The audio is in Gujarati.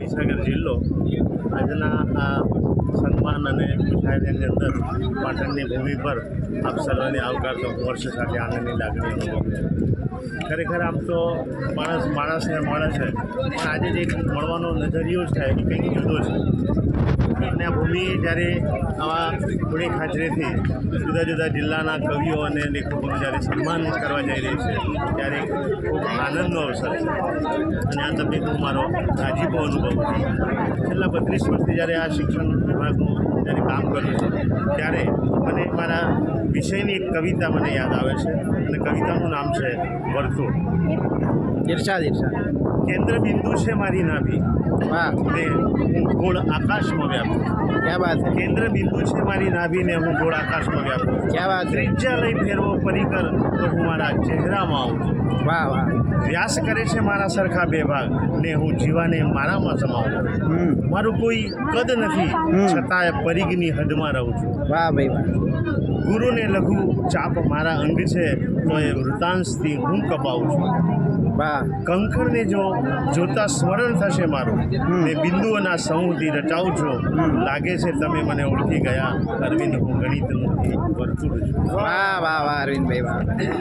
મહીસાગર જિલ્લો આજના આ સન્માન અને મુશાયરાની અંદર પાટણની ભૂમિ પર આપ સર્વને આવકારતો વર્ષ સાથે આનંદની લાગણી અનુભવું છું. ખરેખર આમ તો માણસને મળે છે, પણ આજે જે મળવાનો નજરિયો છે એ કંઈક જુદો છે. અને આ ભૂમિ જ્યારે આવા થોડી ખાચરેથી જુદા જુદા જિલ્લાના કવિઓ અને લેખકોનું જ્યારે સન્માન કરવા જઈ રહી છે ત્યારે ખૂબ આનંદનો અવસર છે. અને આ તબક્કે હું મારો રાજીપો અનુભવું છું. છેલ્લા 32 વર્ષથી જ્યારે આ શિક્ષણ વિભાગનું જ્યારે કામ કરું છું ત્યારે મને મારા વિષયની એક કવિતા મને યાદ આવે છે, અને કવિતાનું નામ છે વર્તુળ. ઈર્ષાદ કેન્દ્ર બિંદુ છે મારી નાભી, વાહ, ને હું ગોળ આકાશમાં વ્યાપું. ક્યાં વાત છે, કેન્દ્ર બિંદુ છે મારી નાભીને હું ગોળ આકાશમાં વ્યાપું. ક્યાં વાત છે, ત્રિજ્યા લઈ ફેરવો પરિકર તો હું મારા ચહેરામાં આવું છું. વાહ વાહ, વ્યાસ કરે છે મારા સરખા બે ભાગ, ને હું જીવાને મારામાં સમાવું છું. મારું કોઈ કદ નથી, છતાંય પરિઘની હદમાં રહું છું. વાહ ભાઈ વાહ, ગુરુને લઘુ ચાપ મારા અંગ છે, તો એ વૃતાંશથી હું કપાવું છું. વાહ, કંકણને જો જોતા સ્મરણ થશે મારું, ને બિંદુઓના સમૂહથી રચાવું છું. લાગે છે તમે મને ઓળખી ગયા, અરવિંદ હું ગણિતનું એક વર્તુળ છું. વાહ વાહ વાહ, અરવિંદભાઈ વાહ.